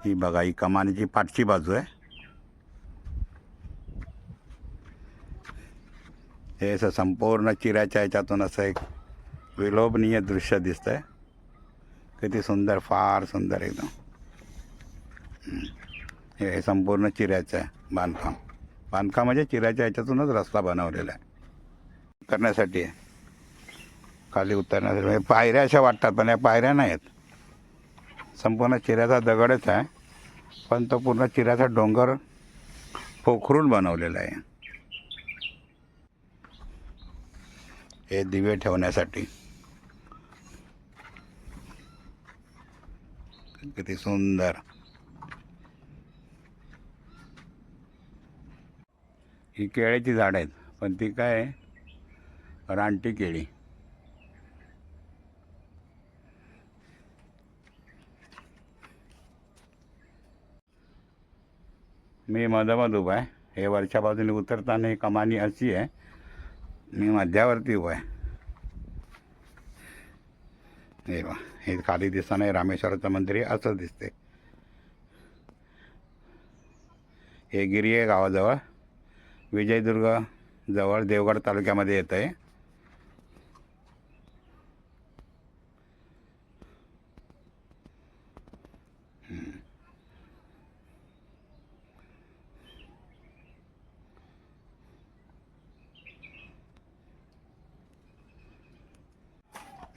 ही बघा, ही कमानीची पाठची बाजू आहे. हे असं संपूर्ण चिऱ्याच्या ह्याच्यातून असं एक विलोभनीय दृश्य दिसतंय. किती सुंदर, फार सुंदर एकदम. हे संपूर्ण चिऱ्याचं आहे बांधकाम. बांधकाम म्हणजे चिऱ्याच्या ह्याच्यातूनच रस्ता बनवलेला आहे. करण्यासाठी आहे, खाली उतरण्यासाठी. म्हणजे पायऱ्या अशा वाटतात, पण या पायऱ्या नाही आहेत. संपूर्ण चिऱ्याचा दगडच आहे, पण तो पूर्ण चिऱ्याचा डोंगर पोखरून बनवलेला आहे. हे दिवे ठेवण्यासाठी. किती सुंदर. ही केळीची झाडं आहेत, पण ती काय रानटी केळी. मी मधोमध उभा आहे. हे वरच्या बाजूने उतरताना ही कमानी अशी आहे, मी मध्यावरती उभा आहे. हे बा, हे खाली दिसताना रामेश्वराचं मंदिर आहे असं दिसते. हे गिरिये गावाजवळ, विजयदुर्ग जवळ देवगड तालुक्यामध्ये येतं आहे.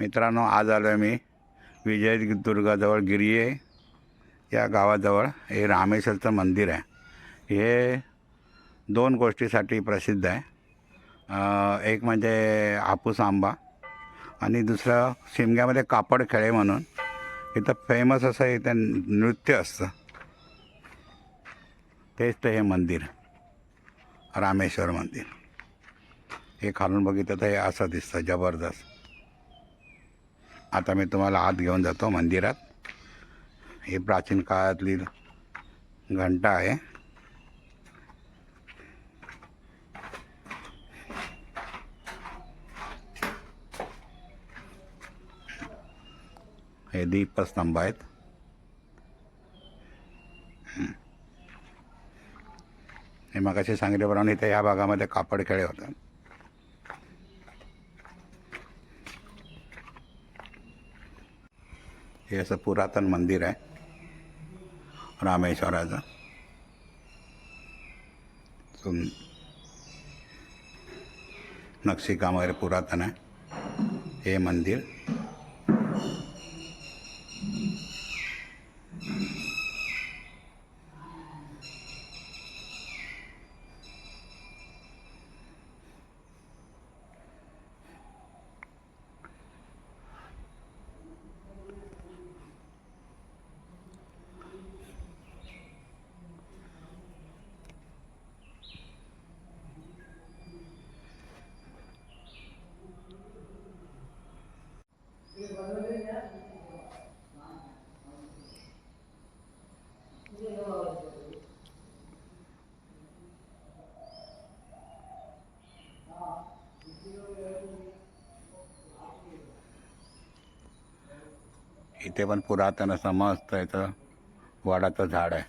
मित्रांनो, आज आलो आहे मी विजयदुर्गाजवळ गिरिये या गावाजवळ. हे रामेश्वरचं मंदिर आहे. हे दोन गोष्टीसाठी प्रसिद्ध आहे. एक म्हणजे हापूस आंबा, आणि दुसरं शिमग्यामध्ये कापड खेळे म्हणून इथं फेमस असं इथं नृत्य असतं. तेच तर हे मंदिर, रामेश्वर मंदिर. हे खालून बघितलं तर हे असं दिसतं, जबरदस्त. आता मी तुम्हाला आत घेऊन जातो मंदिरात. ही प्राचीन काळातली घंटा आहे. हे दीपस्तंभ आहेत. हे मगाशी सांगितल्याप्रमाणे इथे या भागामध्ये कापड खेळे होतात. हे असं पुरातन मंदिर आहे रामेश्वराचं. नक्षीकाम वगैरे पुरातन आहे हे मंदिर. इथे पण पुरातन असं मस्त याचं वडाचं झाड आहे.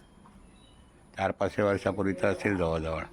400-500 वर्षापूर्वीचं असेल जवळजवळ.